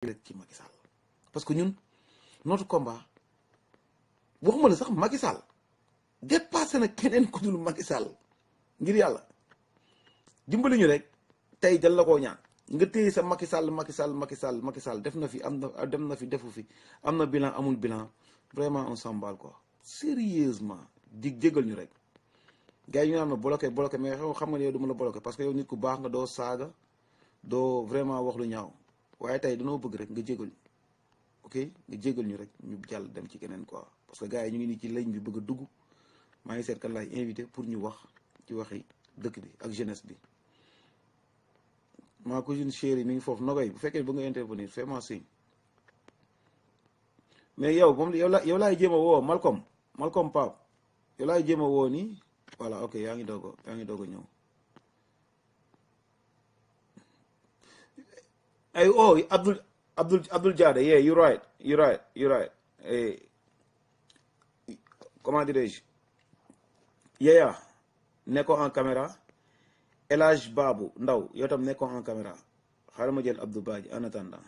ci Macky Sall parce que ñun notre combat waxuma la sax Macky Sall dépassé na keneen ku dul Macky Sall ngir yàlla dimbali ñu rek tey dal la koo ñaan nga téye sa Macky Sall def na fi am na dem na fi defu fi am na bilan amul bilan vraiment on s'emballe quoi sérieusement di jégal ñu rek gars yi ñu naan ma bloqué mais xam nga ne yow du ma la bloqué parce que yow nit ku baax nga doo saaga doo vraiment wax lu ñaaw waaye tey dañoo bëgg rek nga jégal ñu ok nga jégal ñu rek ñu jàll dem ci keneen quoi parce que gars yi ñu ngi nii ci ligne bi bëgg a dugg maa ngi seet kan laay invité pour ñu wax ci waxi dëkk bi ak jeunesse bi ma cousine chérie mi ngi foofu Nogoy bu fekkee bëgg nga intervenir fais-moi signe mais yow moom yow laay jéem a woo Malcolm Pape yow laay jéem a woo nii voilà ok yaa ngi doog a ñëw ay oh Abdul Diade yeah you right comment dirais-je Yaya nekko en caméra El Hadj Babou Ndaw yow tam nekko en caméra xaaral ma jël Abdou Badji en attendant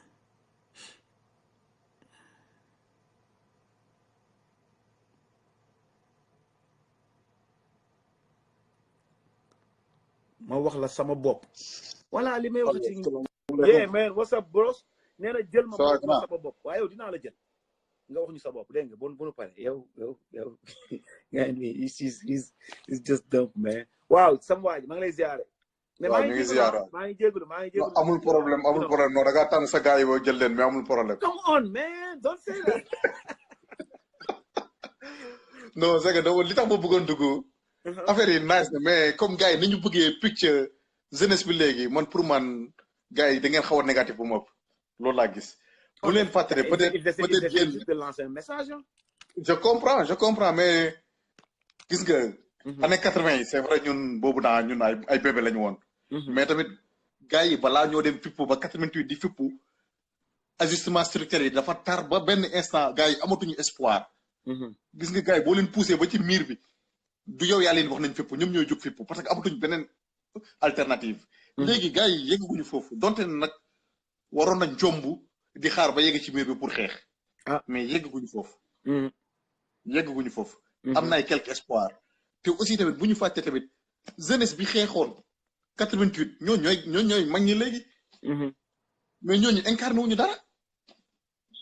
ma wax la sama bopp voilà li may wax ci yeah man what's up bros nee na jël ma wax la sama bopp waaye yow dinaa la jël nga wax ñu sa bopp dégg nga bu nu pare yow nga ni is just dumb man waaw sama waa ji maa ngi lay ziare mais maa ngi jégalu amul problème non da ngaa tànn sa gars yi boo jël leen mais amul problème come on man don't say that non c'est que li tax ma bëggoon dugg affaire yi nice na mais comme gars yi ni ñu bëggee picture jeunesse bi léegi man pour man gars yi da ngeen xaw a négatif bu mopp loolu laa gis bu leen fàttali peut-être yéen de lancer un message je comprends mais gis nga année 80 yi c'est vrai ñun boobu naa ñun ay bébé lañu woon mais tamit gars yi balaa ñoo dem fippu ba 88 di fippu ajustement structurel yi dafa tar ba benn instant gars yi amatuñu espoir gis nga gars yi boo leen poussé ba ci miir bi du yow yaa leen wax nañ fippu ñoom ñooy jóg fippu parce que amatuñu beneen alternative léegi gars yi yegguñu foofu donte nag waroon nañ jomb di xaar ba yegg ci miir bi pour xeex mais yegguñu foofu am na ay quelques espoir te aussi tamit bu ñu fàtte tamit jeunesse bi xeexoon 88 ñooy mag ñi léegi mais ñooñu incarné wuñu dara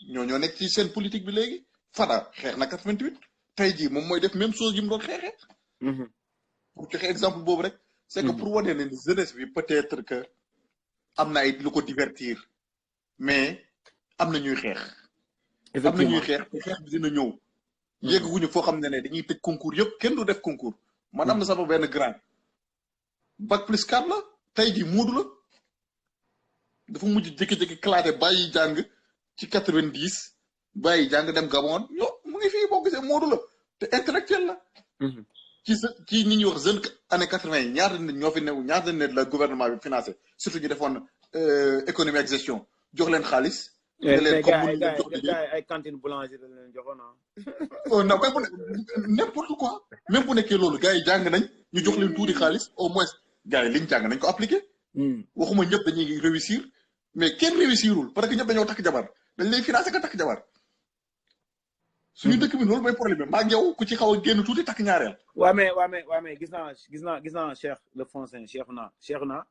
ñoo nekk ci seen politique bi léegi Fada xeex na 88 tey jii moom mooy def même chose yi mu doon xeexee pour joxe exemple boobu rek c'est que pour wane ne jeunesse bi peut-être que am na ay lu ko divertir mais am na ñuy xeex te xeex bi dina ñëw yegguñu foo xam ne dañuy tëj concours yëpp kenn du def concours man am na sama benn grand bac plus 4 la tey jii muudu la dafa mujj jékki-jékki claté bàyyi jàng ci 90 bàyyi jàng dem Gabon yo mu ngi fii boo gisee muudu la te intellectuel la ci ñi ñuy wax jeune année 80 yi ñaata nit ñoo fi new ñaata nit la gouvernement bi financé surtout ñu defoon économie ak gestion jox leen xaalis mais gars ay cantine boulanger la leen joxoon non même bu n'importe quoi même bu nekkee loolu gars yi jàng nañ ñu jox leen tuuti xaalis au moins gars yi liñ jàng nañ ko appliqué waxuma ñëpp dañuy réussir mais kenn réussirul parce que ñëpp dañoo takk jabar dañ lay financé ka takk jabar suñu dëkk bi loolu mooy problème maa ngi yow ku ci xaw a génn tuuti takk ñaareel waa mais gis naa Cheikh le français Cheikh na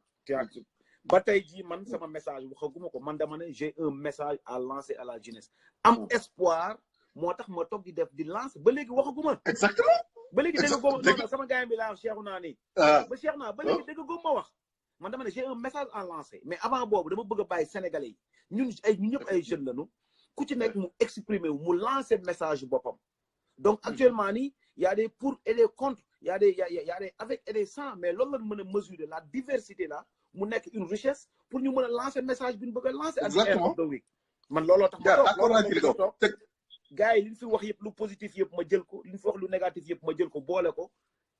ba tey jii man sama message waxaguma ko man dama ne j'ai un message à lancer à la jeunesse am espoir moo tax ma toog di lancer ba léegi waxaguma exactement ba léegi dégg góoma sama gars bi laa Cheikh naa nii ba Cheikh naa ba léegi dégg góoma wax man dama ne j'ai un message à lancer mais avant boobu dama bëgg a bàyyi sénégalais yi ñun ñëpp ay jeunes lañu ku ci nekk mu exprimer wu mu lancer message boppam donc actuellement nii y a des pour et des contre y a des avec et des sans mais loolu la mën a mesurer la diversité là mu nekk une richesse pour ñu mën a lancer message bi ñu bëgg a lancer at the end of the week man looloo tax ma toog gars yi li ñu fi wax yëpp lu positif yëpp ma jël ko li ñu fi wax lu négatif yëpp ma jël ko boole ko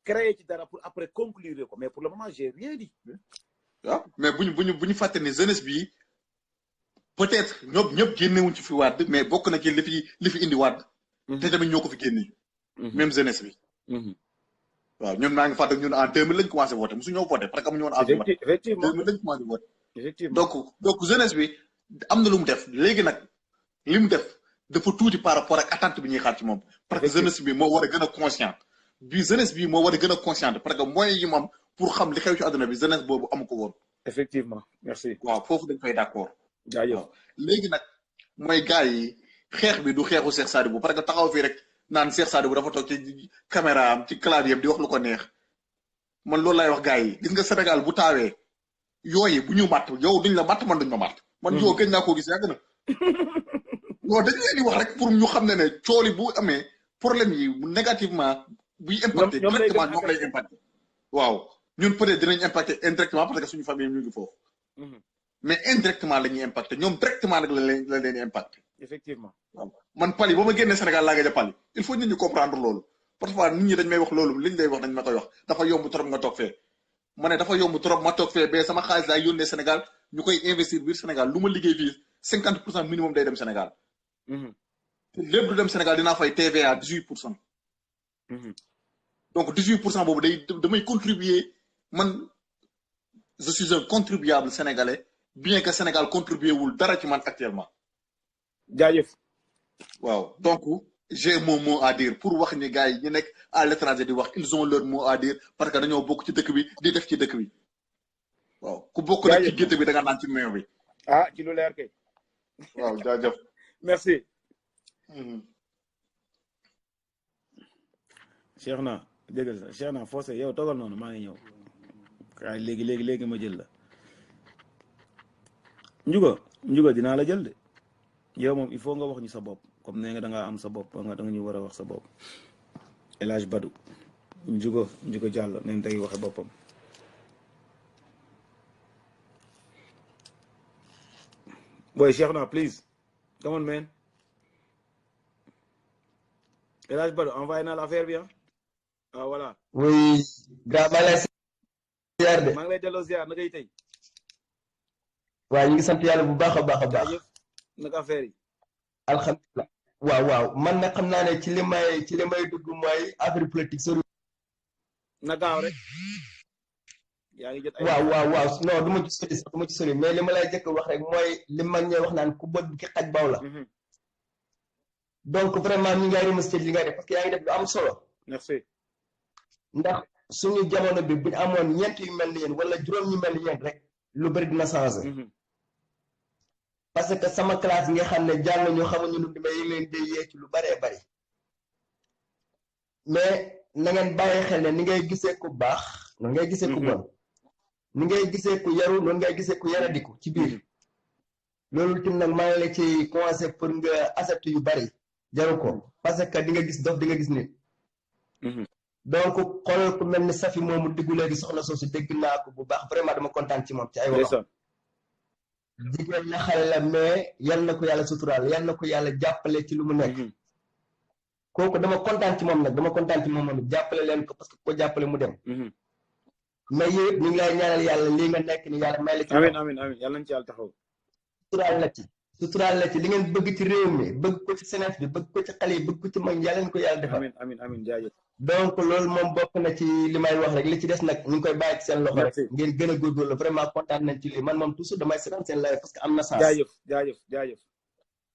créer ci dara pour après conclure ko mais pour le moment j'ai rien dit waaw mais bu ñu fàtte ne jeunesse bi peut-être ñëpp génnewuñ ci fi Wade mais bokk na ci li fi indi Wade te tamit ñoo ko fi génne même jeunesse bi waaw ñun maa ngi fàttali ñun en 2000 lañ commencé voté mosu ñoo voté parce que amuñu woon âge voté 2000 lañ commencé voté donc jeunesse bi am na lu mu def léegi nag li mu def dafa tuuti par rapport ak attente bi ñuy xaar ci moom. parce que jeunesse bi moo war a gën a conscient bi jeunesse bi moo war a gën a consciente parce que moyens yi mu am pour xam li xew ci àdduna bi jeunesse boobu amu ko woon. effectivement merci. waaw foofu dañ koy d'accord. jaajëf waaw léegi nag mooy gars yi xeex bi du xeexu Cheikh Sadibou parce que taxaw fii rek naan Cheikh Sadibou dafa toog ci caméra am ci clavier am di wax lu ko neex man loolu lay wax gars yi gis nga Sénégal bu taawee yooyu bu ñu matt yow duñ la matt man duñ ma matt. man yow gëj naa koo gis yàgg na. non dañu leen di wax rek pour ñu xam ne cooli bu amee problème yi négativement buy impacté directement ñoom lay impacté. waaw ñun peut-être dinañ impacté indirectement parce que suñu famille ñu ngi foofu. mais indirectement la ñuy impacté ñoom directement nag la leen di impacté. effectivement waaw man Palis ba ma génnee Sénégal laa gëj a Palis il faut nit ñi comprendre loolu parfois nit ñi dañ may wax loolu liñ lay wax dañ ma koy wax dafa yomb trop nga toog fee. ma ne dafa yomb trop ma toog fee ba sama xaalis laay yónnee Sénégal ñu koy investir biir Sénégal lu ma liggéey fii 50% minimum day dem Sénégal. te lépp du dem Sénégal dinaa fay TVA 18%. donc 18% boobu damay contribuer man je suis un contribuable sénégalais bien que Sénégal contribué wul dara ci man actuellement. jaajëf. waaw donc j'ai mon mot à dire pour wax ni gars yi ñu nekk à l'étranger di wax ils ont leur mot à dire parce que dañoo bokk ci dëkk bi di def ci dëkk bi. waaw ku bokk nag ci gétt bi da nga naan ci meew bi. ah ci lu leer kay. waaw jaajëf. merci. Cheikhna dégg nga Cheikhna Fossé yow toogal noonu maa ngi ñëw. waaye léegi ma jël la. Ndiouga dinaa la jël de yow moom il faut nga wax ñu sa bopp comme nee nga da ngaa am sa bopp da nga ñu war a wax sa bopp. El Hadj Badou Ndiouga Diallo neen tey waxe boppam. boy Cheikhna please come on man. El Hadj Badou envoyé naa la affaire bi ah voilà. oui. grand maa ngi lay ziar de. maa ngi lay delloo ziar na ngay tey. waaw ñu ngi sant yàlla bu baax a baax a baax. jaajëf naka affaire yi. alhamdulilah. waaw man nag xam naa ne ci li may dugg mooy affaire politique sori. na gaaw rek. yaa ngi jot ay waaw non du ma ci sori sax du ma ci sori mais li ma lay jëkk wax rek mooy li mag ñooy wax naan ku bëgg ki xaj baw la. donc vraiment ñu ngi lay remercier li nga def parce que yaa ngi def lu am solo. merci. ndax suñu jamono bi buñ amoon ñeent yu mel ni yéen wala juróom ñu mel ni yéen rek lu bëri dina changer. parce que sama classe yi nga xam ne jàng ñu xamuñu lu di may leen di yee ci lu bëree bëri mais na ngeen bàyyi xel ne ni ngay gisee ku baax noonu ngay gisee ku bon ni ngay gisee ku yaru noonu ngay gisee ku yaradiku ci biir loolu tim nag maa ngi la ci commencé pour nga accepté yu bëri jaru ko parce que di nga gis dof di nga gis nit. donc xoolal ku mel ni Safi moomu diggu léegi soxna soosu dégg naa ko bu baax vraiment dama kontaan ci moom ci ay waxam. jigéen na xale la mais yal na ko yàlla suturaal yal na ko yàlla jàppale ci lu mu nekk. kooku dama kontaan ci moom nag dama kontaan ci moom moom jàppale leen ko parce que ko jàppale mu dem. mais yooyu ñu ngi lay ñaanal yàlla lii nga nekk ni yàlla may la ci. amiin yàlla nañ ci yàlla taxaw. suturaal la ci li ngeen bëgg ci réew mi bëgg ko ci Sénégal bi bëgg ko ci xale yi bëgg ko ci mag yàlla leen ko yàlla defal. amiin jaajëf. donc loolu moom bokk na ci li may wax rek li ci des nag ñu ngi koy bàyyi ci seen loxo rek. ngeen gën a góorgóorlu vraiment kontaan nañ ci lii man moom toujours damay seetaan seen live parce que am na sens. jaajëf.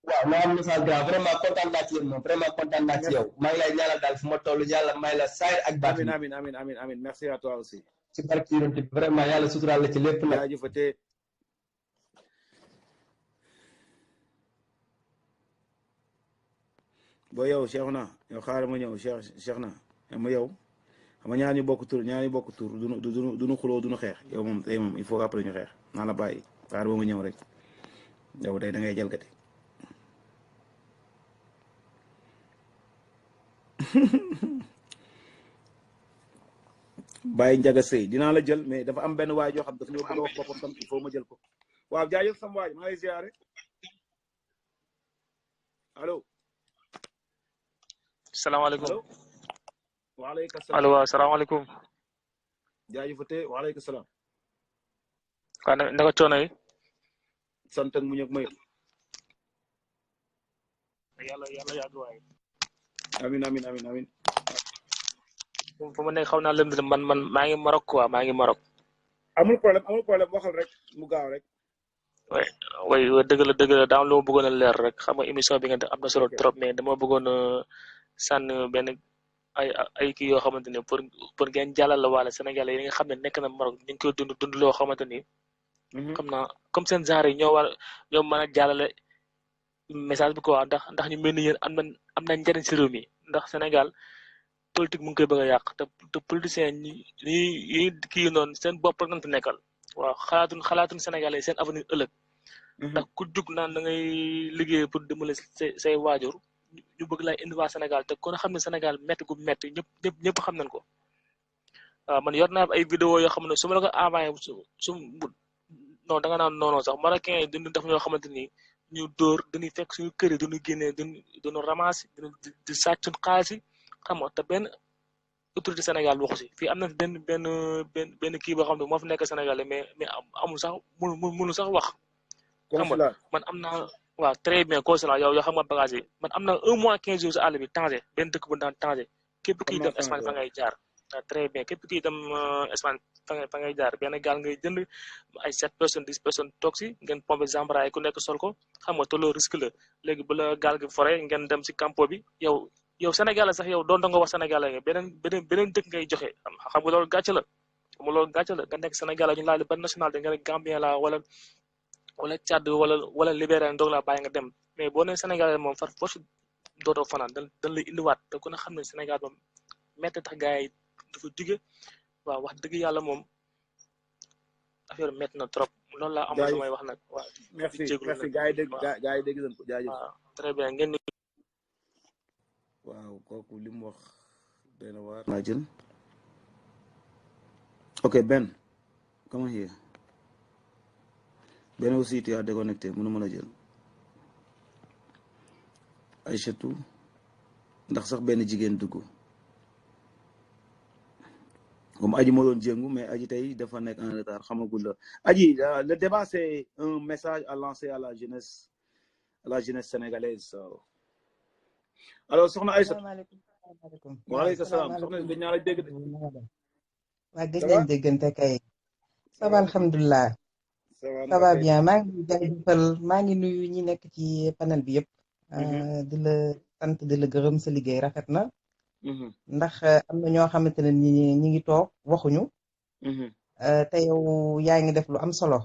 waaw na am na sens grand vraiment kontaan naa ci yéen moom vraiment kontaan naa ci yow. maa ngi lay ñaanal daal fu ma toll yàlla may la saayir ak baat. amiin merci à toi aussi. ci barke yonent bi vraiment yàlla suturaal la ci lépp nag. jaajëfatee. boo yow Cheikhna yow xaaral ma ñëw Cheikhna ma yow xam nga ñaar ñu bokk tur duñu xuloo duñu xeex yow moom tey moom il faut après ñu xeex naa la bàyyi xaaral ba ma ñëw rek yow tey da ngay jalgati. bàyyi njaga sëy dinaa la jël mais dafa am benn waay joo xam dafa ñëw bëgg a wax boppam tam il faut ma jël ko waaw jaajëf sama waay maa ngi ziare allo. salaamaaleykum. waaleykum salaam allo waaw salaamaaleykum. jaajëfatee waaleykum salaam. waaw naka coono yi. sant ak muñ ak may. yàlla yàgg waay. amiin. fu mu nekk xaw naa lënd man maa ngi Maroc quoi maa ngi Maroc. amul problème waxal rek mu gaaw rek. way way dëgg la daa am lu ma bëggoon a leer rek xam nga émission bi nga def am na solo trop mais dama bëggoon a sànn benn ay kii yoo xamante ni pour ngeen jàllal la wala Sénégalais yi nga xam ne nekk na Maroc ñu ngi koy dund loo xamante ni xam naa comme seen genre yi ñoo mën a jàllale message bi quoi ndax ñu mel ni yéen am na njëriñ si réew mi ndax Sénégal politique mu ngi koy bëgg a yàq te politiciens yi kii noonu seen bopp rek nañ fi nekkal waaw xalaatuñ Sénégalais seen avenir ëllëg ndax ku jug naan da ngay liggéey pour dimbale say waajur ñu bëgg lay indi waa Sénégal te kon xam ne Sénégal métti gu métti ñëpp xam nañ ko waaw man yor naa ay vidéo yoo xam ne su ma la ko envoyé su non da nga naan noonu sax marocain yi dañu def ñoo xamante ni ñu dóor dañuy fekk suñu kër yi dañuy génnee dañu ramasse di sàcc suñu xaalis yi xam nga te benn autorité Sénégal waxu si fii am na benn kii boo xam ne moo fi nekk Sénégal mais amul sax mënu sax wax. xam nga man am naa waaw très bien consulat yow xam nga bagage yi man am na 1 mois 15 jours si àll bi Tanger benn dëkk bu daan Tanger képp kuy dem Espagne fa ngay jaar très bien képp kuy dem Espagne fa ngay jaar benn gaal ngay jënd ay 7 personnes 10 personnes toog si ngeen pompé Zambra ku nekk sol ko xam nga te loolu risque la léegi bu la gaal gi fore ngeen dem si campo bi yow Sénégal sax yow doon nga wax Sénégal nga beneen dëkk ngay joxe xam nga loolu gàcce la xam nga loolu gàcce la nga nekk Sénégal ñu laaj ban nationalité nga ne Gambien la wala Tchad wala Libéria doog laa bàyyi nga dem mais boo nee Sénégal moom far force dootoo fanaan dañ lay indiwaat te ku ne xam ne Sénégal moom métti tax gars yi dafa jóge waaw wax dëgg yàlla moom affaire métti na trop loolu laa amul lu may wax nag waaw merci gars yi dégg nañ ko jaajëf waaw très bien ngeen waaw kooku li mu wax dana waar naa jël ok Ben comment here Ben aussi tu as déconnecté mënuma la jël Aïchatou ndax sax benn jigéen dugg comme aji moo doon jéngu mais aji tey dafa nekk en retard xamagul la aji le débat c'est un message à lancer à la jeunesse sénégalaise alors soxna Aïssatou waaleykum salaam soxna gëj naa la dégg de waa gëj nañ déggante kay ça va alhamdulilah ça va bien maa ngi jaajëfal maa ngi nuyu ñi nekk ci panel bi yëpp di la sant di la gërëm sa liggéey rafet na ndax am na ñoo xamante ne ñi ngi toog waxuñu te yow yaa ngi def lu am solo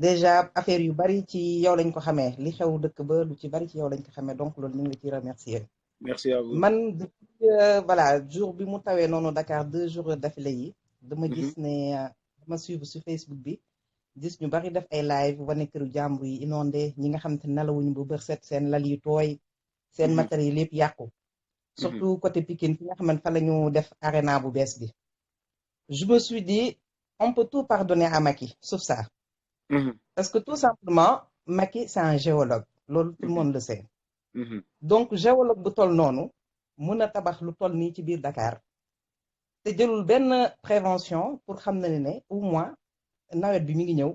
déjà affaire yu bari ci yow lañ ko xamee li xew dëkk ba lu ci bari ci yow lañ ko xamee donc loolu ñu ngi la ciy remercier merci à vous man depuis voilà jour bi mu tawee noonu Dakar 2 jours d'affilée yi dama gis ne dama suivre sur Facebook bi gis ñu bari def ay live wane këru jàmbur yi inondé ñi nga xamante ne nelawuñu ba bër set seen lal yi tooy seen matériel yëpp yàqu surtout côté Pikine fi nga xamante fa la ñu def arena bu bees bi je me suis dit on peut tout pardonner à Macky sauf ça parce que tout simplement Macky c'est un géologue loolu tout le monde le sait donc géologue bu toll noonu mun a tabax lu toll nii ci biir Dakar te jëlul benn prévention pour xam na ne au moins nawet bi mi ngi ñëw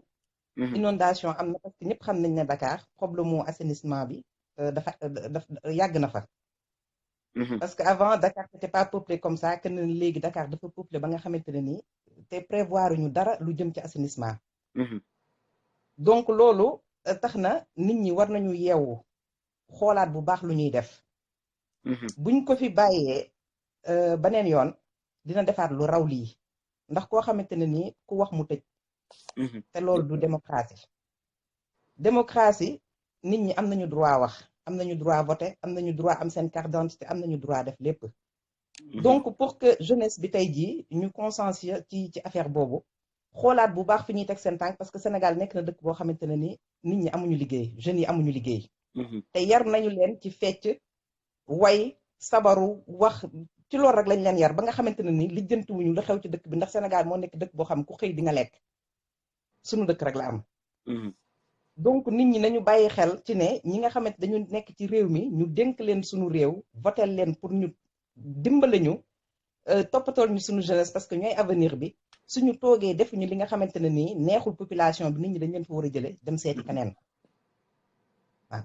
inondation am na parce que ñëpp xam nañ ne Dakar problème mu assainissement bi dafa yàgg na fa parce que avant Dakar c'était pas peuplé comme ça que ne léegi Dakar dafa peuplé ba nga xamante ne nii te prévoir ñu dara lu jëm ci assainissement donc loolu tax na nit ñi war nañu yeewu xoolaat bu baax lu ñuy def buñ ko fi bàyyee beneen yoon dina defaat lu raw lii ndax koo xamante ne nii ku wax mu tëj te loolu du démocratie nit ñi am nañu droit wax am nañu droit voter am nañu droit am seen carte d'identité am nañu droit def lépp donc pour que jeunesse bi tey jii ñu consciencieux ci affaire boobu xoolaat bu baax fi ñuy teg seen tànk parce que Sénégal nekk na dëkk boo xamante ne ni nit ñi amuñu liggéey jeunes yi amuñu liggéey te yar nañu leen ci fecc way sabaru wax ci loolu rek lañ leen yar ba nga xamante ne ni lijjantiwuñu la xew ci dëkk bi ndax Sénégal moo nekk dëkk boo xam ku xëy di nga lekk suñu dëkk rek la am donc nit ñi nañu bàyyi xel ci ne ñi nga xamante dañu nekk ci réew mi ñu dénk leen suñu réew votel leen pour ñu dimbale ñu toppatool ñu suñu jeunesse parce que ñooy avenir bi suñu toogee defuñu li nga xamante ne nii neexul population bi nit ñi dañ leen fa war a jële dem seeti keneen waaw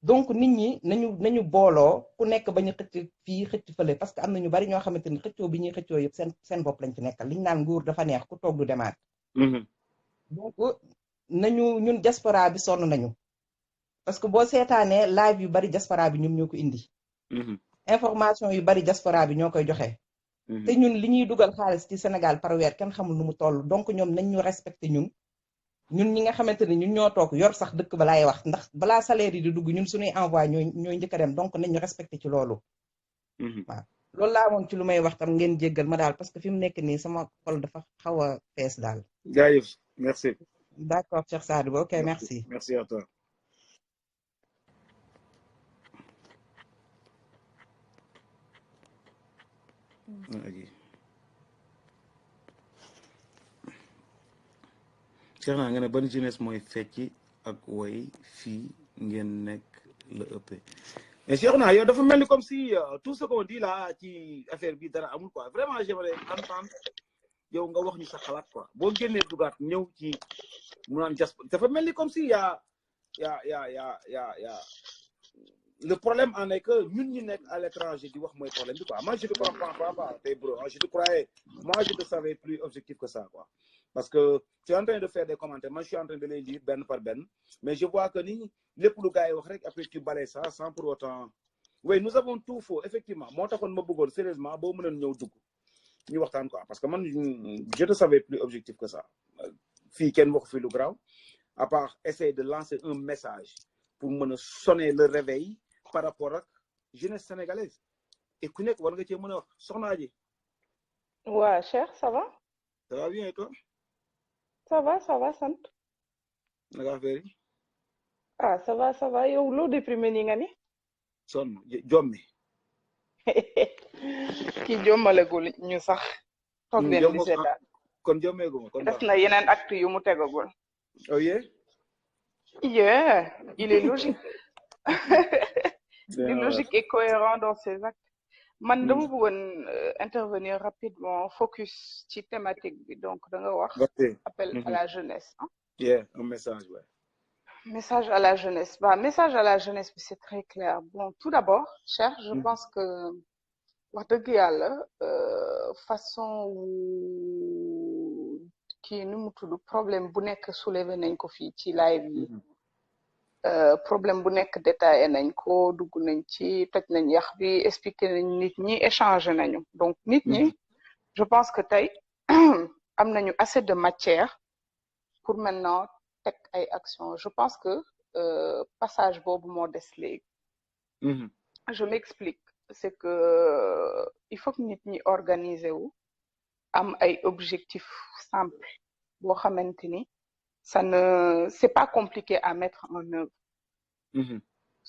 donc nit ñi nañu booloo ku nekk bañu xëcc fii xëcc fële parce que am na ñu bari ñoo xamante ni xëccoo bi ñuy xëccoo yëpp seen bopp lañ fi nekkal liñ naan nguur dafa neex ku toog du demaat donc nañu ñun diaspora bi sonn nañu parce que boo seetaanee live yu bari diaspora bi ñoom ñoo ko indi information yu bari diaspora bi ñoo koy joxe te ñun li ñuy dugal xaalis ci Sénégal par weer kenn xamul nu mu toll donc ñoom nañ ñu respecté ñun ñi nga xamante ne ñun ñoo toog yor sax dëkk balaay wax ndax balaa salaire yi di dugg ñun suñuy envoyé ñooy njëkk a dem donc nañ ñu respecté ci loolu waaw loolu laa moom ci lu may wax tam ngeen jéggal ma daal parce que fi mu nekk nii sama xol dafa xaw a fees daal jaajëf merci d'accord Cheikh Sadibou ok merci merci à toi Cheikh naa nga ne ban jeunesse mooy fecci ak woy fii ngeen nekk la ëppee mais Cheikh naa yow dafa mel ni comme si tout ce qu'on dit là ci affaire bi dara amul quoi vraiment j'aimerais entendre yow nga wax ñu sa xalaat quoi boo génnee dugaat ñëw ci mu naan diaspora dafa mel ni comme si y a le problème en est que ñun ñu nekk à l'étranger di wax mooy problème bi quoi moi je te comprends pas tey bro je te croyais moi je te savais plus objectif que ça quoi parce que tu es en train de faire des commentaires moi je suis en train de les lire benn par benn mais je vois que ni lépp lu gars yi wax rek après tu balayes ça sans pour autant oui nous avons tout faux effectivement moo taxoon ma bëggoon sérieusement boo mënoon ñëw dugg ñu waxtaan quoi parce que man je te savais plus objectif que ça fii kenn waxu fi lu graw à part essayer de lancer un message pour mën a sonner le réveil par rapport ak jeunesse sénégalaise et ku nekk war nga cee mën a wax soxnaa ji waa Cheikh ça va bien et toi ça va sant naka affaire yi ah ça va yow loo déprimé nii nga ni sonn jommi kii jommalagul ñu sax toog leen di seetaan kon jommeeguma kon def na yeneen acte yu mu tegagul oh yeah il est logique il est logique et cohérent dans ses actes man dama bëggoon intervenir rapidement focus ci thématique bi donc da nga wax appel à la jeunesse un message ouais message à la jeunesse message à la jeunesse bi c'est très clair bon tout d'abord cher je pense que wax dëgg yàlla façon kii nu mu tudd problème bu nekk soulevé nañ ko fii ci live yi problème bu nekk détaillé nañ ko dugg nañ ci toj nañ yax bi expliqué nañ nit ñi échangé nañu donc nit ñi je pense que tey am nañu assez de matière pour maintenant teg ay actions je pense que passage boobu moo des léegi je m'explique c'est que il faut que nit ñi organiser wu am ay objectifs simples boo xamante ni ça ne c'est pas compliqué à mettre en œuvre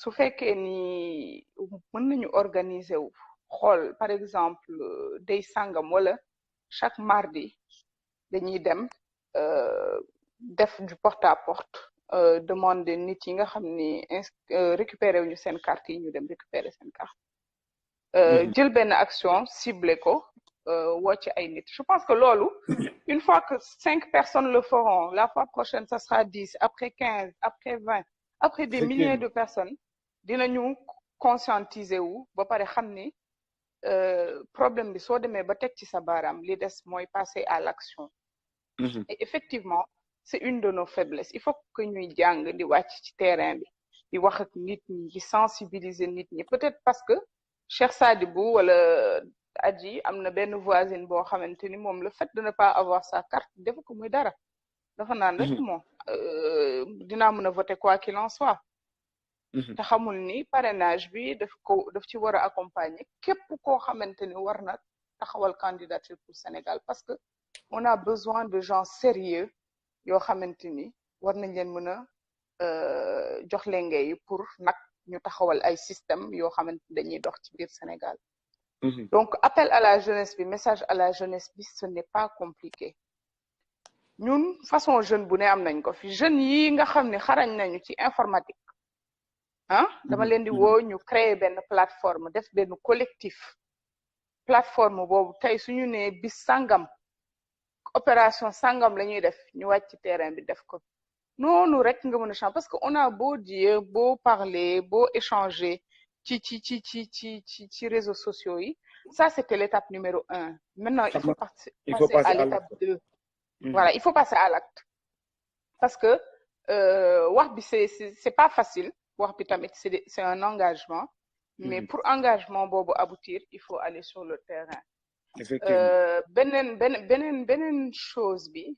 su fekkee ni mën nañu organiser wu xool par exemple day sangam wala chaque mardi dañuy dem def du porte à porte demander nit yi nga xam ni récupérer wuñu seen carte yi ñu dem récupérer seen carte jël benn action ciblé ko woo ci ay nit je pense que loolu une fois que 5 personnes le feront la fois prochaine ça sera 10 après 15 après 20 après des milliers de personnes dinañu conscientiser wu ba pare xam ni problème bi soo demee ba teg ci sa baaraam li des mooy passer à l'action et effectivement c'est une de nos faiblesses il faut que ñuy jàng di wàcc ci terrain bi di wax ak nit ñi di sensibiliser nit ñi peut-être parce que Cheikh Sadibou wala Adji am na benn voisine boo xamante ni moom le fait de ne pas avoir sa carte defu ko muy dara dafa naan rek moom dinaa mën a voter quoi qu'il en soit te xamul ni parrainage bi daf ci war a accompagner képp koo xamante ni war na taxawal candidature pour Sénégal parce que on a besoin de gens sérieux yoo xamante ni war nañ leen mën a jox lengay pour nag ñu taxawal ay système yoo xamante ni dañuy dox ci biir Sénégal donc appel à la jeunesse bi message à la jeunesse bi ce n'est pas compliqué ñun façon jeune bu ne am nañ ko fi jeunes yi nga xam ne xarañ nañu ci informatique dama leen di woo ñu créer benn plateforme def benn collectif plateforme boobu tey suñu ne bis sangam opération sangam la ñuy def ñu wàcc ci terrain bi def ko noonu rek nga mën a changer parce que on a beau dire beau parler beau échanger ci réseaux sociaux yi ça c'était l'étape numéro 1 maintenant il faut passer à l'étape 2 voilà il faut passer à l'acte parce que wax bi c'est pas facile wax bi tamit c'est un engagement mais pour engagement boobu aboutir il faut aller sur le terrain. Effectivement. Beneen chose bi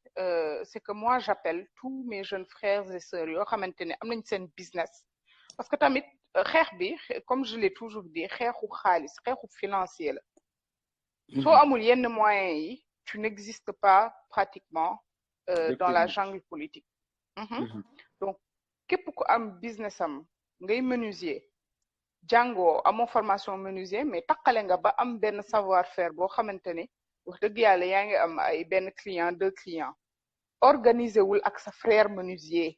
c'est que moi j'appelle tous mes jeunes frères et sœurs yoo xamante ne am nañ seen business parce que tamit xeex bi comme je l'ai toujours dit xeexu xaalis xeexu financier la soo amul yenn moyens yi tu n'existes pas pratiquement dans la jungle politique. Donc képp ku am business am ngay menuisier jàngoo amoo formation menuisier mais taqale nga ba am benn savoir faire boo xamante ni wax dëgg yàlla yaa ngi am ay benn client 2 clients organiser wul ak sa frère menuisier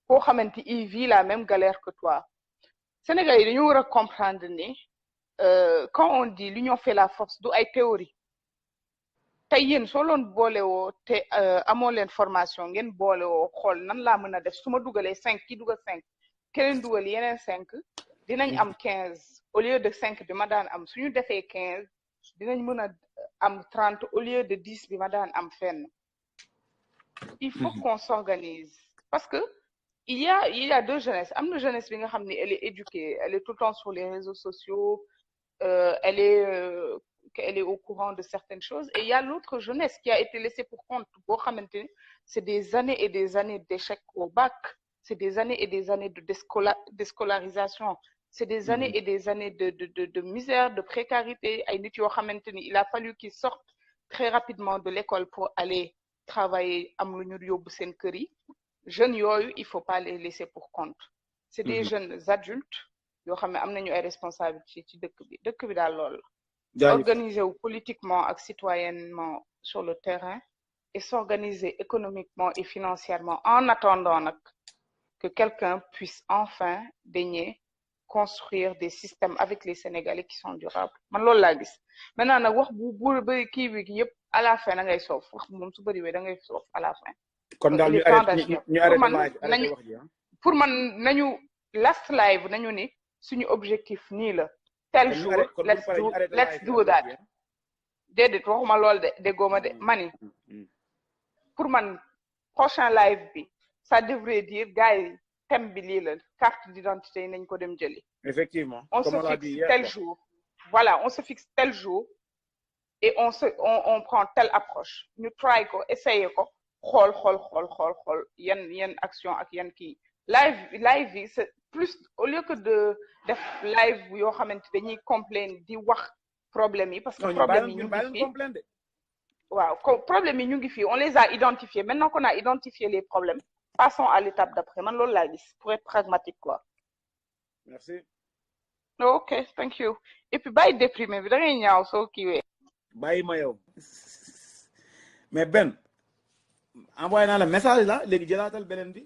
koo xamante il vit la même galère que toi. Sénégal yi dañu war a comprendre ni quand on dit l'union fait la force du ay théorie tey yéen soo loon boolewoo te amoo leen formation ngeen boolewoo xool nan laa mën a def su ma dugalee 5 ki dugal 5 keneen dugal yeneen 5 dinañ am 15 au lieu de 5 bi ma daan am suñu defee 15 dinañ mën a am 30 au lieu de 10 bi ma daan am fenn. Il faut qu'on s'organise parce que il y a deux jeunesses am na jeunesse bi nga xam ni elle est éduquée elle est tout le temps sur les réseaux sociaux elle est au courant de certaines choses et il y a l'autre jeunesse qui a été laissée pour compte boo xamante ni c'est des années et des années d'échec au bac c'est des années et des années de déscolarisation c'est des années et des années de misère de précarité ay nit yoo xamante ni il a fallu qu'ils sortent très rapidement de l'école pour aller travailler am lu ñu yóbbu seen kër yi jeunes yooyu il faut pas les laisser pour compte c'est des jeunes adultes yoo xam ne am nañu ay responsabilités ci dëkk bi daal loolu organiser wu politiquement ak citoyennement sur le terrain et s'organiser économiquement et financièrement en attendant nag que quelqu'un puisse enfin daigner construire des systèmes avec les Sénégalais qui sont durables man loolu laa gis maintenant nag wax bu bëri kii bi yëpp à la fin da ngay soof wax moom su bëri wee da ngay soof à la fin kon daal ñu arrêté wax ji pour man nañu last live nañu ni suñu objectif nii la tel jour let's do that déedéet waxuma lool de déggoo de mani pour man prochain live bi ça devrait dire gars yi thème bi lii la carte d'identité yi nañ ko dem jëli effectivement on se fixe tel jour voilà on se fixe tel jour et on prend telle approche ñu try ko essayer ko xool yan action ak yan kii live yi c'est plus au lieu que de def live yoo xamante dañuy complain di wax problème yi parce que problème yi ñu ngi fi waaw problème yi ñu ngi fi on les a identifiés maintenant qu'on a identifié les problèmes passons à l'étape d'après man loolu laa gis pour être pragmatique quoi. Merci. Ok thank you et puis bàyyi déprimé bi da ngay ñaaw soo kiiwee. bàyyi ma yow mais Ben envoyé naa la message la léegi jëlaatal beneen bi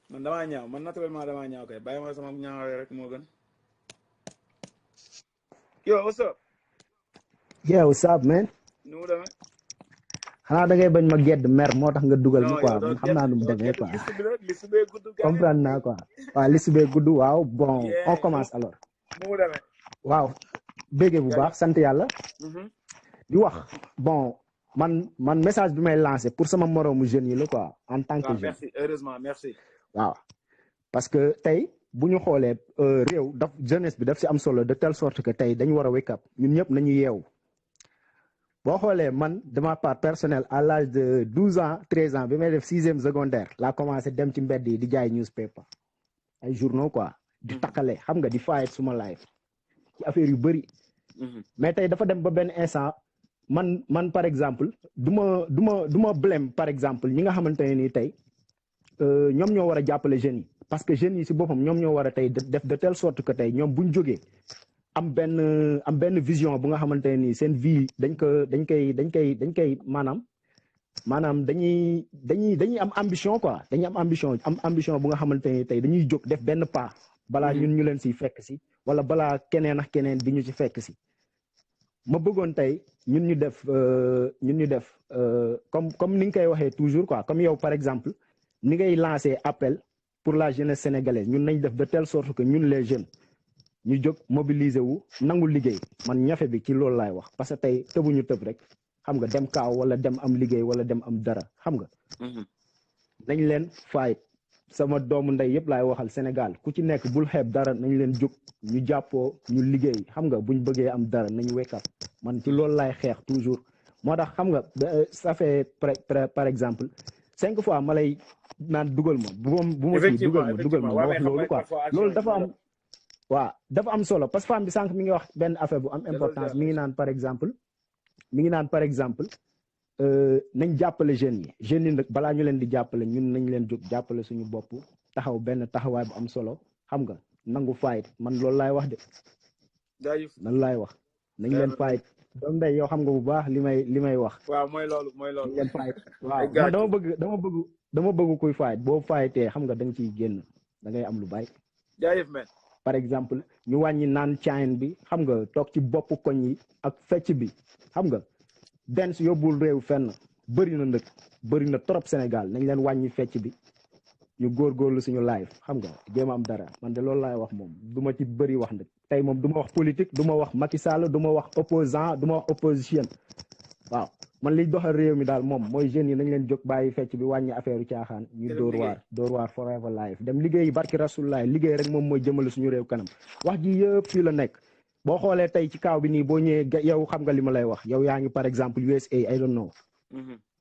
man damaa ñaaw man naturellement damaa ñaaw kay bàyyi ma sama ñaaw rek moo gën. Yo what's up. Yeah what's up man. nu mu demee. xanaa da ngay bañ ma gedd mer moo tax nga dugal mi quoi man xam naa nu mu demee quoi comprendre naa quoi waaw liste bee gudd waaw bon on commence alors. nu mu demee. waaw béggee bu baax sant yàlla. di wax bon man message bi may lancé pour sama moroomu jeunes yi la quoi en tant que jeune. merci heureusement merci. waaw parce que tey bu ñu xoolee réew daf jeunesse bi daf si am solo de telle sorte que tey dañu war a wake up ñun ñëpp nañu yeewu. boo xoolee man de ma part personnelle à l'âge de 12 ans 13 ans bi may def 6e secondaire laa commencé dem ci mbedd yi di jaay newspaper ay journaux quoi di takkale xam nga di fayet suma life ci affaire yu bëri mais tey dafa dem ba benn instant man par exemple du ma blâme par exemple ñi nga xamante ne nii tey ñoom ñoo war a jàppale jeunes yi parce que jeunes yi si boppam ñoom ñoo war a tey def de telle sorte que tey ñoom buñ jógee am benn vision bu nga xamante ne nii seen vie dañ koy maanaam dañuy am ambition quoi dañuy am ambition bu nga xamante ne tey dañuy jóg def benn pas balaa ñun ñu leen siy fekk si wala balaa keneen ak keneen di ñu ci fekk si ma bëggoon tey ñun ñu def comme ni nga koy waxee toujours quoi comme yow par exemple ni ngay lancer appel pour la jeunesse sénégalaise ñun nañ def de telle sorte que ñun les jeunes ñu jóg mobiliser wu nangu liggéey man ñafe bi ci loolu laay wax parce que tey tëbuñu tëb rek xam nga dem kaaw wala dem am liggéey wala dem am dara xam nga nañ leen fight sama doomu ndey yëpp laay waxal Sénégal ku ci nekk bul xeeb dara nañ leen jóg ñu jàppoo ñu liggéey xam nga buñ bëggee am dara nañ wake up man ci loolu laay xeex toujours moo tax xam nga ça fait par exemple 5 fois ma lay naan dugal ma bu ma fii dugal ma wax loolu quoi loolu dafa am solo parce que femme bi sànq mi ngi wax benn affaire bu am importance mi ngi naan par exemple nañ jàppale jeunes yi nag balaa ñu leen di jàppale ñun nañ leen jóg jàppale suñu bopp taxaw benn taxawaay bu am solo xam nga nangu fight man loolu laay wax de nan laay wax nañ leen fight doom day yow xam nga bu baax li may wax waaw mooy loolu nañ leen fight waaw man dama bëgg kuy fight boo fightee xam nga da nga ciy génn da ngay am lu bari jaajëf men par exemple ñu wàññi naan caayin bi xam nga toog ci bopp koñ yi ak fecc bi xam nga dance yóbbul réew fenn bëri na trop Sénégal nañ leen wàññi fecc bi ñu góorgóorlu suñu live xam nga jéem a am dara man de loolu laay wax moom du ma ci bëri wax nag tey moom du ma wax politique du ma wax Macky Sall du ma wax opposant du ma wax opposition waaw man liy doxal réew mi daal moom mooy jeunes yi nañ leen jóg bàyyi fecc bi wàññi affaire u caaxaan ñu dóor waar forever life dem liggéey barki rasulullah liggéey rek moom mooy jëmale suñu réew kanam wax ji yëpp fii la nekk boo xoolee tey ci kaaw bi nii boo ñëwee yow xam nga li ma lay wax yow yaa ngi par exemple USA I don't know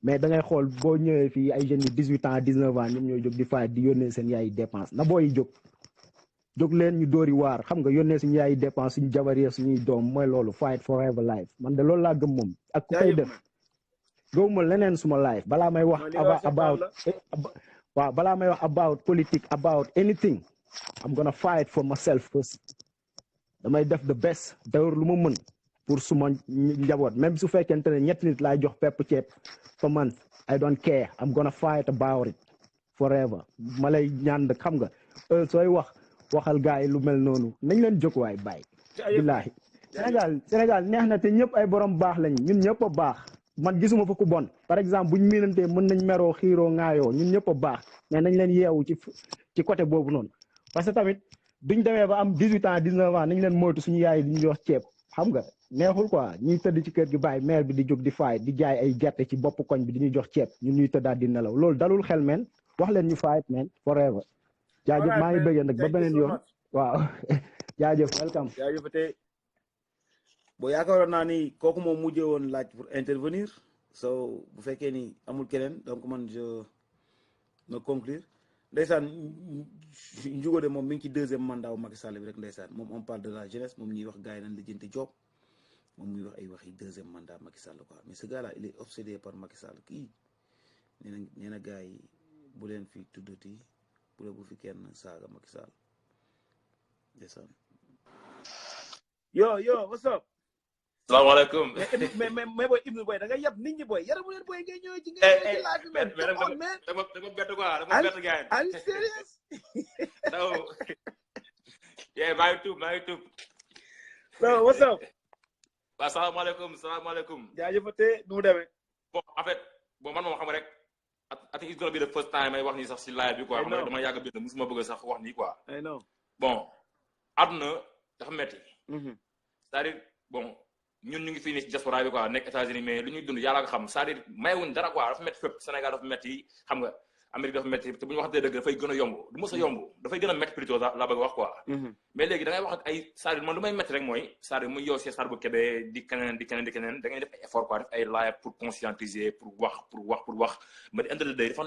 mais da ngay xool boo ñëwee fii ay jeunes yi 18 ans 19 ans ñoom ñooy jóg di fayet di yónnee seen yaay dépense na booy jóg leen ñu dóori waar xam nga yónnee suñu yaay dépense suñu jabar yi suñuy doom mooy loolu fight forever life man de loolu laa gëm moom ak ku koy def gëwuma leneen suma life balaa may wax about politique about anything I'm gonna fight for myself first damay def the best dawr lu ma mën pour suma njaboot même su fekkente ne ñetti nit laay jox pepp ceeb per month I don't care I'm gonna fight about it forever ma lay ñaan nag xam nga sooy waxal gars yi lu mel noonu nañ leen jóg waay bàyyi billaahi Sénégal neex na te ñëpp ay borom baax lañ ñun ñëpp a baax man gisuma fa ku bon par exemple buñ miinantee mën nañ meroo xiiroo ŋaayoo ñun ñëpp a baax mais nañ leen yeewu ci côté boobu noonu parce que tamit duñ demee ba am 18 ans 19 ans nañ leen moytu suñu yaay di ñu jox ceeb xam nga neexul quoi ñuy tëdd ci kër gi bàyyi maire bi di jóg di faay di jaay ay gerte ci bopp koñ bi di ñu jox ceeb ñun ñuy tëddaat di nelaw loolu dalul xel men wax leen ñu fight man forever jaajëf maa ngi bëggee nag ba beneen yoon waaw jaajëf welcome jaajëf tey boo yaakaaroon naa ni kooku moom mujjee woon laaj pour intervenir so bu fekkee ni amul keneen donc man je me conclure ndeysaan Ndiougo de moom mi ngi ci deuxième mandat wu Macky Sall bi rek ndeysaan moom on parle de la jeunesse moom ñuy wax gars yi nañ lijjanti job moom muy wax ay waxi deuxième mandat Macky Sall quoi mais ce gars là il est obsédé par Macky Sall kii nee na gars yi bu leen fi tuddati bu fi kenn saaga Macky Sall ndeysaan yo what's up salaamaaleykum mais boy Ibnu boy da nga yab nit ñi boy yaramu leen boy ngay ñëw ci ngay laaj men dama bett quoi dama bett gars are you serious so yeah maa ngi tuub so what's up waaw salaamaaleykum jaajëfate nu mu demee bon en fait bon man moom xam nga rek I think it's gonna be the first time may wax nii sax si live bi quoi xam nga dama yàgg bind musuma bëgg sax wax nii quoi I know bon àdduna dafa metti c'est-à-dire bon ñun ñu ngi fii nii ci diaspora bi quoi nekk États-Unis mais lu ñuy dund yàlla nga xam c'est-à-dire mayewuñ dara quoi dafa métti fépp Sénégal dafa métti xam nga Amérique dafa métti te bu ñu waxantee dëgg dafay gën a yomb du mos a yomb dafay gën a métti plutôt la bëgg wax quoi mais léegi da ngay wax ak ay c'est-à-dire man lu may métti rek mooy c'est-à-dire muy yow si sar bu kebee di keneen da ngay def ay effort quoi def ay live pour conscientiser pour wax mais end of the day dafa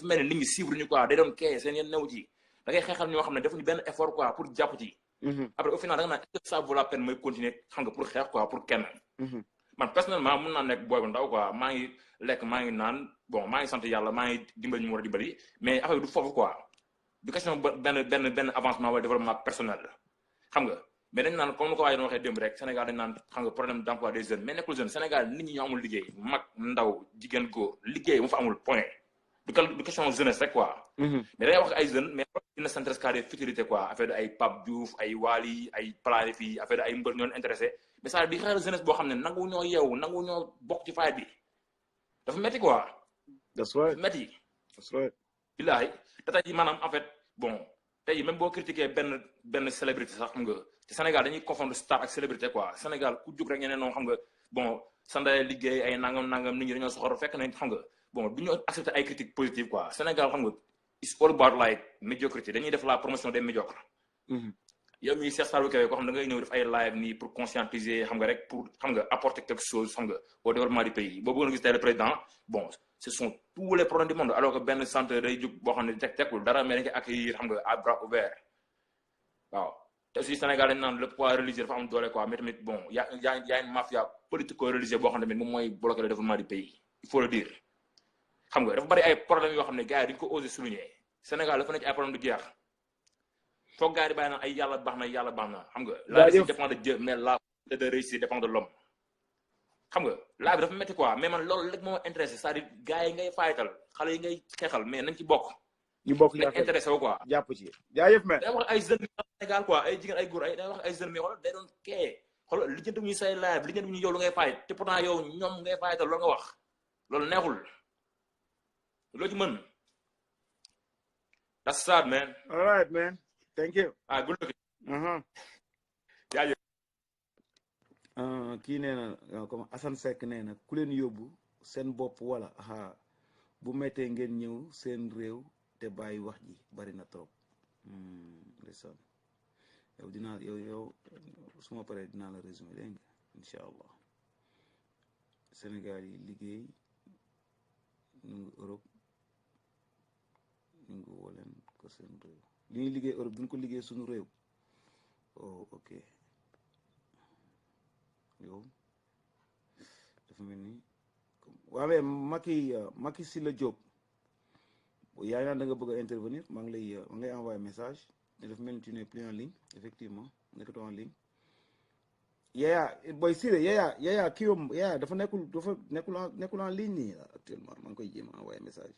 mel ni nit ñi suivre ñu quoi day doon kee seen yeen new ci da ngay xeexal ñoo xam ne defuñu benn effort quoi pour jàpp ci après au final da nga naan est-ce que ça vaut la peine mooy continuer xam nga pour xeex quoi pour kenn man personnellement mun naa nekk booy bu ndaw quoi maa ngi lekk maa ngi naan bon maa ngi sant yàlla maa ngi dimbali ñu war a dimbali mais affaire du foofu quoi du question benn avancement wala développement personnel xam nga mais dañ naan comme ni ko waaye doon waxee démb rek Sénégal dañ naan xam nga problème d'emploi des jeunes mais nekkul jeune Sénégal nit ñi ñoo amul liggéey mag ndaw jigéen góor liggéey mu fa amul point du question jeunesse rek quoi mais da ngay wax ay jeunes mais dina s'intéresse qu'à des futurités quoi affaire de ay Pape Diouf ay Wally ay Planifi affaire de ay mbër ñoo intéressé mais ça di xeexal jeunesse boo xam ne nangu ñoo yeewu nangu ñoo bokk ci faay bi dafa métti quoi that's right métti that's right billaahi te tey maanaam en fait bon tey même boo critiqué benn célébrité sax xam nga te Sénégal dañuy confondre star ak célébrité quoi Sénégal ku jug rek ñeneen noonu xam nga bon sa ndey liggéey ay nangam nit ñi dañoo soxor fekk nañ xam nga bon du ñu accepter ay critiques positives quoi Sénégal xam nga it's all about like médiocrité dañuy def la promotion des médiocres. yow mii Cheikh Salou Kébé ko xam da ngay ñëw def ay live nii pour conscientiser xam nga rek pour xam nga apporter quelque chose xam nga au développement du pays boo bëggoon gis tey le président bon ce sont tous les problèmes du monde alors que benn centre day jóg boo xam ne tekkul dara mais dañ koy accueillir xam nga à bras ouverts waaw te aussi Sénégal dañ naan le poids religieux dafa am doole quoi mais tamit bon y a une mafia politico-religieuse boo xam ne tamit moom mooy bloquer le développement du pays il faut le dire xam nga dafa bari ay problèmes yoo xam ne gars yi duñ ko osé souligner Sénégal dafa nekk ay problème du jeex foog gars yi di bàyyi naan ay yàlla baax na xam nga la réussite dépend de Dieu mais la de réussite dépend de l'homme xam nga laa bi dafa métti quoi mais man loolu rek moo intéressé c'est-à-dire gars yi ngay fayital xale yi ngay xeexal mais nañ ci bokk ñu bokk nañ intéressé wu quoi jàpp ci jaajëf mais day wax ay jeunes Sénégal quoi ay jigéen ay góor ay day wax ay jeunes mais xoolal day doon kee xoolal lijjanti bu ñu say live lijjanti bu ñu yow lu ngay fayit te pourtant yow ñoom ngay fayital loolu nga wax loolu neexul loo ci mën that's sad man all right man thank you good luck kii nee na comme Assane Seck nee na ku leen yóbbu seen bopp wala bu mettee ngeen ñëw seen réew te bàyyi wax ji bari na trop ndeysaan yow dinaa yow suma paree dinaa la résumé dégg nga incha allah Sénégal yi liggéey ñu ngi Europe ñu ngi woleen ko seen réew li ñuy liggéey Europe duñ ko liggéey suñu réew oh ok yow dafa mel ni waaye Macky Sylla Diop yaa ngi naan da nga bëgg a intervenir maa ngi lay envoyé message ne dafa mel ni tu n'es plus en ligne effectivement nekkatoo en ligne Yaya boy Siré Yaya kii yom Yaya dafa nekkul en ligne nii actuellement maa ngi koy jéem a envoyé message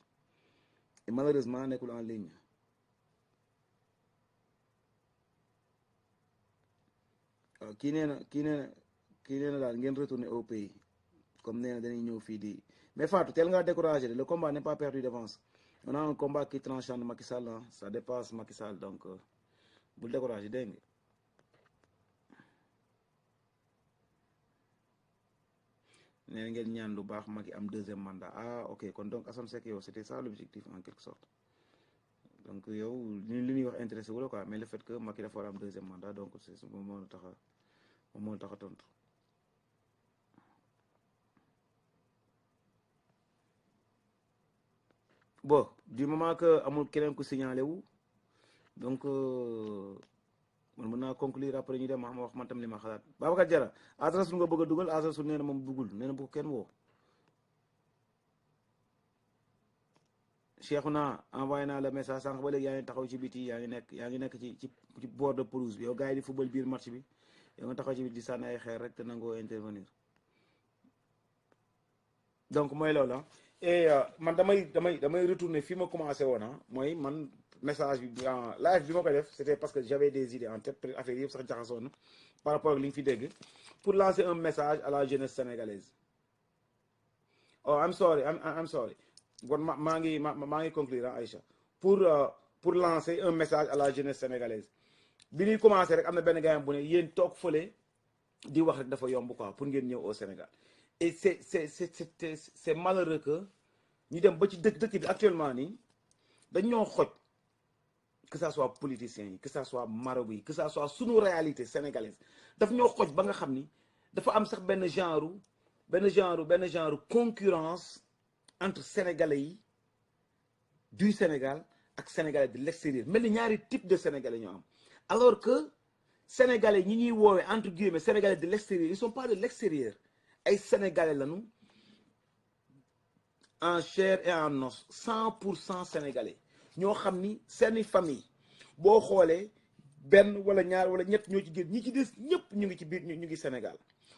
et malheureusement nekkul en ligne waaw kii nee na daal ngeen retourner au pays comme nee na dañuy ñëw fii di mais Fatou teel ngaa découragé le combat n'est pas perdu d'avance on a un combat qui transcende Macky Sall ça dépasse Macky Sall donc bul découragé dégg nga nee na ngeen ñaan lu baax Macky am deuxième mandat ok kon donc Assane Seck yow c'était ça l'objectif en quelque sorte donc yow li ñuy wax intéressé wu la quoi mais le fait que Macky dafa war a am deuxième mandat donc c'est moom moo tax a tontu bon du moment que amul keneen ku signalé wu donc man mën naa conclure après ñu dem ma wax man tam li ma xalaat Babacar Diarra adresse lu nga bëgg a dugal adresse nee na moom bëggul nee na bu ko kenn woo Cheikhouna envoyé naa la message sànq ba léegi yaa ngi taxaw ci biti yaa ngi nekk ci bord de pelouse bi yow gars yi di football biir match bi yow nga taxaw ci biti di sànni ay xeer rek te nangoo intervenir donc mooy loolu et man damay retourner fi ma commencé woon mooy man message bi live bi ma ko def c'était parce que j'avais des idées en tête peut-être affaire yëpp sax jaxasoo na par rapport ak li nga fi dégg pour lancer un message à la jeunesse sénégalaise oh I'm sorry bon maa ngi conclure Aïcha pour lancer un message à la jeunesse sénégalaise bi ñuy commencé rek am na benn gars bu ne yéen toog fële di wax rek dafa yomb quoi pour ngeen ñëw au Sénégal et c'est malheureux que ñu dem ba ci dëkk bi actuellement nii dañ ñoo xoj que ça soit politiciens yi que ça soit marabout yi que ça soit sunu réalité sénégalaise daf ñoo xoj ba nga xam ni dafa am sax benn genre concurrence entre sénégalais yi du Sénégal ak sénégalais de l'extérieur mel ni ñaari type de sénégalais ñoo am alors que sénégalais ñi ñuy woowee entre guillemets sénégalais de l'extérieur ils sont pas de l'extérieur ay sénégalais lañu en chair et en os 100% sénégalais ñoo xam ni seeni famille boo xoolee benn wala ñaar wala ñett ñoo ci génn ñi ci des ñëpp ñu ngi ci biir ñu ngi Sénégal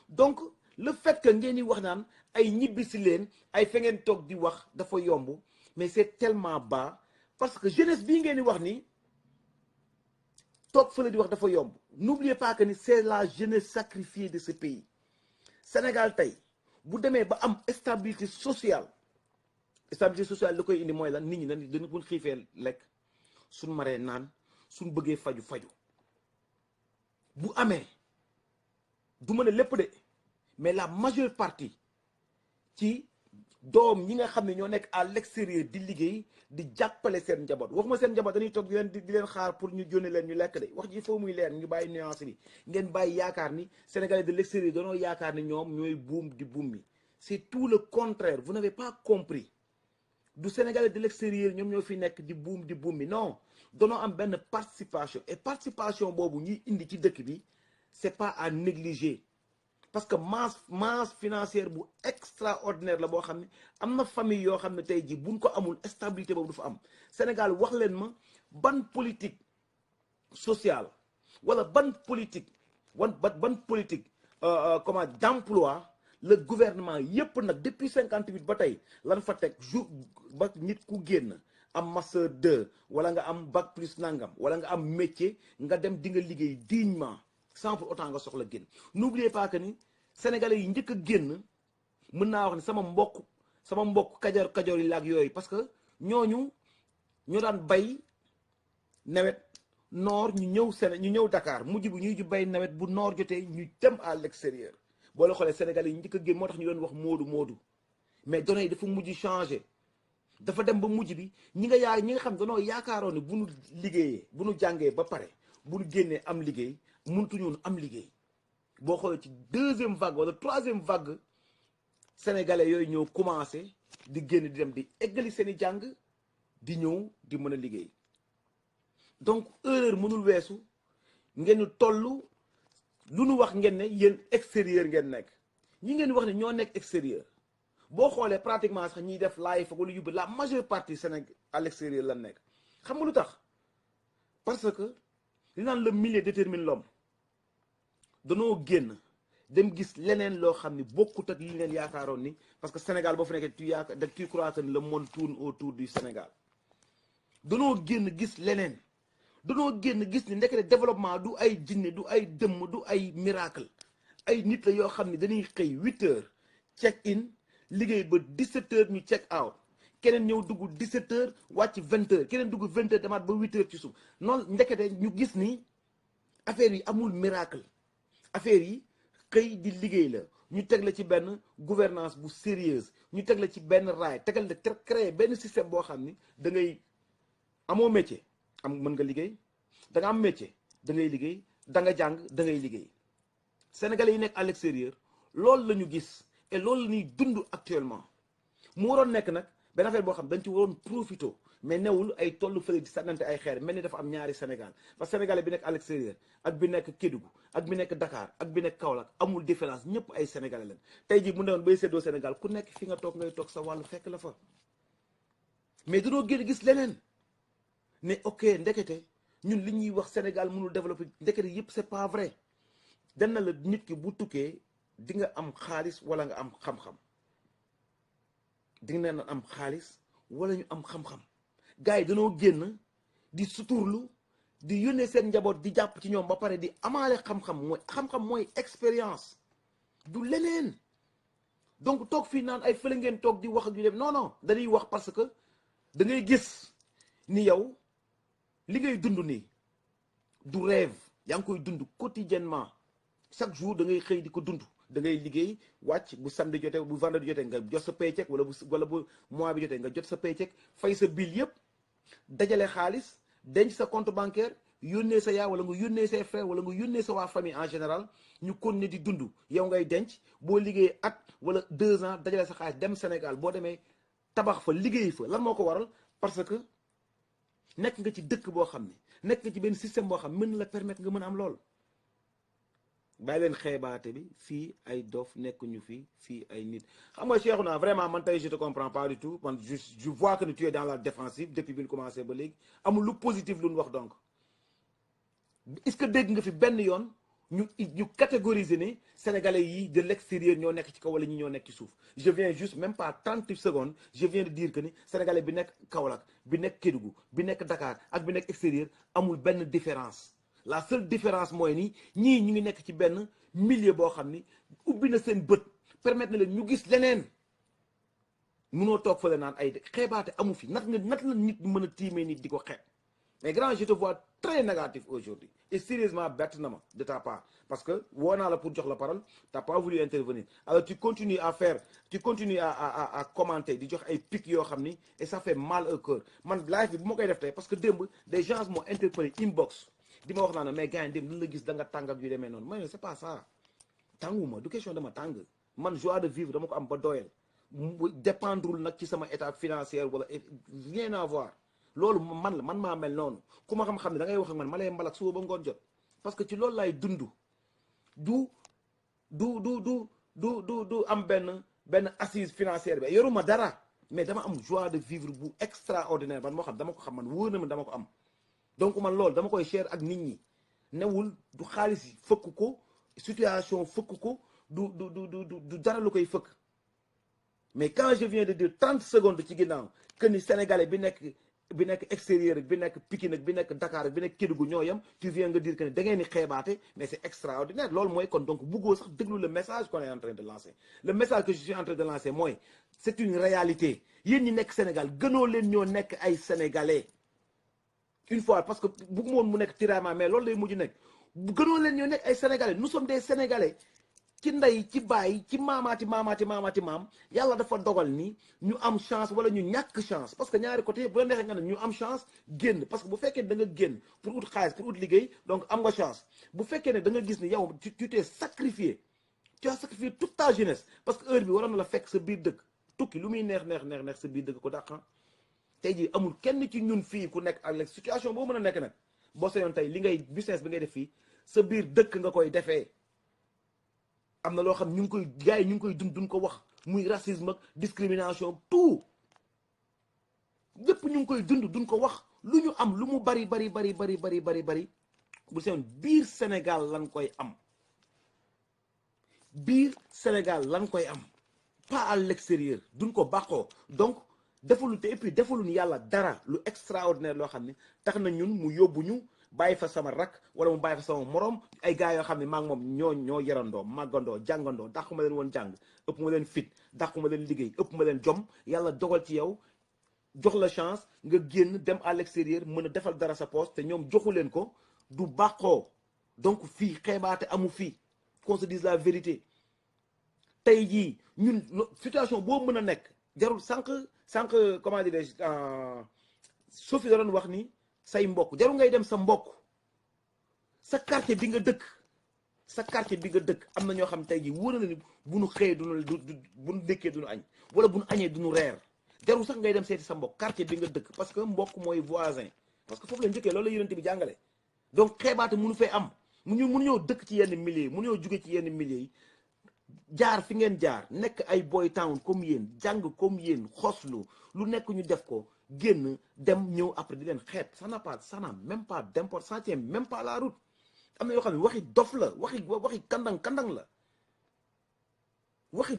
donc le fait que ngeen di wax naan ay ñibbisi leen ay fa ngeen toog di wax dafa yomb mais c'est tellement bas parce que jeunesse bii ngeen di wax ni toog fële di wax dafa yomb n'oubliez pas que ni c'est la jeunesse sacrifiée de ce pays Sénégal tey bu demee ba am stabilité sociale la koy indi mooy lan nit ñi dañu buñ xiifee lekk suñ maree naan suñ bëggee faju bu amee du ma ne lépp de mais la majeure partie ci doom ñi nga xam ne ñoo nekk à l'extérieur di liggéey di jàppale seen njaboot waxuma seen njaboot dañuy toog di leen xaar pour ñu jónne leen ñu lekk de wax ji foo muy leer ñu bàyyi nuance bi ngeen bàyyi yaakaar ni sénégalais de l'extérieur dañoo yaakaar ni ñoom ñooy buum di buum mi c'est tout le contraire vous n'avez pas compris du sénégalais de l'extérieur ñoom ñoo fi nekk di buum mi non danoo am benn participation et participation boobu ñuy indi ci dëkk bi c'est pas à négliger parce que masse financière bu extraordinaire la boo xam ne am na famille yoo xam ne tey jii buñ ko amul stabilité boobu du fa am Sénégal wax leen ma ban politique sociale wala ban politique ban politique comment d'emploi le gouvernement yépp nag depuis 58 ba tey lan fa teg jour ba nit ku génn am master 2 wala nga am bac plus nangam wala nga am métier nga dem di nga liggéey dignement sans pour autant nga soxla génn n'oubliez pas que ni sénégalais yi njëkk a génn mën naa wax ni sama mbokk kajoor yi laak yooyu parce que ñooñu ñoo daan bay nawet noor ñu ñëw Dakar mujj bu ñuy ju bay nawet bu noor jotee ñu dem à l'extérieur boo la xoolee sénégalais yi njëkk a génn moo tax ñu doon wax moodu mais données yi dafa mujj changé dafa dem ba mujj bi ñi nga xam danoo yaakaaroon ne bu nu liggéeyee bu nu jàngee ba pare bu nu génnee am liggéey mëntuñu am liggéey boo xoolee ci deuxième vague wala troisième vague sénégalais yooyu ñëw commencé di génn di dem di eggali seen i jàng di ñëw di mën a liggéey donc erreur mënul weesu ngeen ñu toll lu nu wax ngeen ne yéen extérieur ngeen nekk ñi ngeen wax ne ñoo nekk extérieur boo xoolee pratiquement sax ñiy def live wala yóbbu la majeure partie Sénégal à l'extérieur la nekk xam nga lu tax parce que li naan le milieu détermine l'homme danoo génn dem gis leneen loo xam ni bokkut ak li leen yaakaaroon ni parce que Sénégal boo fa nekkee tu crois que le monde tourne autour du Sénégal danoo génn gis leneen danoo génn gis ni ndekete développement du ay jinne du ay dëmm du ay miracle ay nit la yoo xam ne dañuy xëy 8 heures check in liggéey ba 17 heures ñu check out keneen ñëw dugg 17 heures wàcc 20 heures keneen dugg 20 heures demaat ba 8 heures ci suuf noonu ndekete ñu gis ni affaire yi amul miracle affaire yi xëy di liggéey la ñu teg la ci benn gouvernance bu sérieuse ñu teg la ci benn raay tegal la créer benn système boo xam ni da ngay amoo métier mën nga liggéey da nga am métier da ngay liggéey da nga jàng da ngay liggéey sénégalais yi nekk à l'extérieur loolu la ñu gis et loolu la ñuy dund actuellement mu waroon nekk nag benn affaire boo xam dañ ci waroon profito mais newul ay tollu fële di sànnante ay xeer mel ni dafa am ñaari Sénégal parce que sénégalais bi nekk à l'extérieur ak bi nekk Kédougou ak bi nekk Dakar ak bi nekk Kaolack amul différence ñëpp ay sénégalais lañ tey jii mu newoon bay séddoo Sénégal ku nekk fi nga toog ngay toog sa wàllu fekk la fa mais dañoo génn gis leneen ne ok ndekete ñun li ñuy wax Sénégal mënul développer ndekete yëpp c'est pas vrai dan na la nit ki bu tukkee di nga am xaalis wala nga am xam-xam di nga am xaalis wala ñu am xam-xam gars yi dañoo génn di suturlu di yónnee seen njaboot di jàpp ci ñoom ba pare di amaale xam-xam mooy expérience du leneen donc toog fii naan ay fële ngeen toog di wax ak yu dem non dañuy wax parce que da ngay gis ni yow li ngay dund nii du rêve yaa ngi koy dund quotidiennement chaque jour da ngay xëy di ko dund da ngay liggéey wàcc bu samedi jotee bu vendredi jotee nga jot sa paycheck wala bu mois bi jotee nga jot sa paycheck fay sa bill yëpp dajale xaalis denc sa compte bancaire yónnee sa yaa wala nga yónnee say frère wala nga yónnee sa waa famille en général ñu continuer di dund yow ngay denc boo liggéey at wala 2 ans dajale sa xaalis dem Sénégal boo demee tabax fa liggéey fa lan moo ko waral parce que nekk nga ci dëkk boo xam ne nekk nga ci benn système boo xam ne mën na la permettre nga mën a am lool. bàyyi leen xeebaate bi fii ay dof nekkuñu fii ay nit xam nga Cheikhouna vraiment man tey je te comprends pas du tout man je vois que tu es dans la défensive depuis bi ñu commencé ba léegi amul lu positif lu ñu wax donc est-ce que dégg nga fi benn yoon ñu catégoriser ne sénégalais yi de l'extérieur ñoo nekk ci kaw wala ñi ñoo nekk ci suuf je viens juste même pas 30 secondes je viens de dire que ni sénégalais bi nekk Kaolack bi nekk Kédougou bi nekk Dakar ak bi nekk extérieur amul benn différence. La seule différence mooy ni ñii ñu ngi nekk ci benn milieu boo xam ni ubbi na seen bët permettre na leen ñu gis leneen munoo toog fële naan ay xeebaate amu fi nat la nit mën a tiimee nit di ko xeeb mais grand je te vois très négatif aujourd'hui et sérieusement bett na ma de ta part parce que woo naa la pour jox la parole t'as pas voulu intervenir alors tu continues à commenter di jox ay pics yoo xam ni et ça fait mal au cœur man live bi bu ma koy def tey parce que démb des gens m'ont interpellé inbox di ma wax naa ne mais gars yi démb lu la gis da nga tàng ak yu demee noonu mais c'est pas ça tànguma du question dama tàng man joie de vivre dama ko am ba doyal dépendrul nag ci sama état financier wala rien à voir loolu man la man maa mel noonu ku ma xam-xam ne da ngay wax ak man ma lay mbalak suba ba ngoon jot parce que ci loolu laay dund du am benn assise financière bi yoruma dara mais dama am joie de vivre bu extraordinaire man moo xam dama ko xam man wóor na man dama ko am donc man loolu dama koy share ak nit ñi newul du xaalis fëkk ko situation fëkk ko du dara lu koy fëkk mais quand je viens de dire 30 secondes ci ginnaaw que ni sénégalais bi nekk extérieur bi nekk Pikine ak bi nekk Dakar ak bi nekk Kédougou ñoo yem tu viens nga dire que ni da ngeen ni xeebaate mais c'est extraordinaire loolu mooy kon donc buggoo sax déglu le message qu'on est en train de lancer le message que je suis en train de lancer mooy c'est une réalité yéen ñi nekk Sénégal gënoo leen ñoo nekk ay sénégalais une fois parce que bëggu moon mu nekk tiraillement mais loolu lay mujj nekk gënoo leen ñoo nekk ay sénégalais nous sommes des sénégalais ci ndey ci baay ci maamaati maam yàlla dafa dogal ni ñu am chance wala ñu ñàkk chance parce que ñaari côté bu la neexee nga ne ñu am chance génn parce que bu fekkee ne da nga génn pour ut xaalis pour ut liggéey donc am nga chance bu fekkee ne da nga gis ni yow tu t'es sacrifié tu as sacrifié toute ta jeunesse parce que heure bi waroon na la fekk sa biir dëkk tukki lu muy neex sa biir dëkk ko dàqan tey jii amul kenn ci ñun fii ku nekk ak situation boo mën a nekk nag boo sañoon tey li ngay business bi ngay def fii sa biir dëkk nga koy defee am na loo xam ñu ngi koy gars yi ñu ngi koy duñ ko wax muy racisme ak discrimination tout lépp ñu ngi koy duñ ko wax lu ñu am lu mu bari bu seen biir Sénégal lan koy am pas à l'extérieur duñ ko bàqoo donc defalu te et puis defaluñ yàlla dara lu extraordinaire loo xam ne tax na ñun mu yóbbu ñu bàyyi fa sama rak wala mu bàyyi fa sama morom ay gars yoo xam ne maa ngi moom ñoo yarandoo màggandoo jàngandoo dàqu ma leen woon jàng ëpp ma leen fit dàqu ma leen liggéey ëpp ma leen jom yàlla dogal ci yow jox la chance nga génn dem à l'extérieur mën a defal dara sa poste te ñoom joxu leen ko du bàqoo donc fii xeebaate amu fii qu'on se dise la vérité tey jii ñun situation boo mën a nekk jarul sànq comment dirais-je Sophie da doon wax ni say mbokk jarul ngay dem sa mbokk sa quartier bi nga dëkk am na ñoo xam tey jii wóor na ni bu nu xëyee bu nu dëkkee du nu añ wala bu nu añee du nu reer jarul sax ngay dem seeti sa mbokk quartier bi nga dëkk parce que mbokk mooy voisin parce que foofu la njëkkee loolu la yonent bi jàngale donc xeebaate mënu fee am mënu ñoo dëkk ci yenn milieux yi mënu ñoo jóge ci yenn milieux yi jaar fi ngeen jaar nekk ay boy town comme yéen jàng comme yéen xoslu lu nekk ñu def ko génn dem ñëw après di leen xeet ça n'a même pas d'importance, ça tient même pas la route am na yoo xam ne waxi dof la waxi kandang la waxi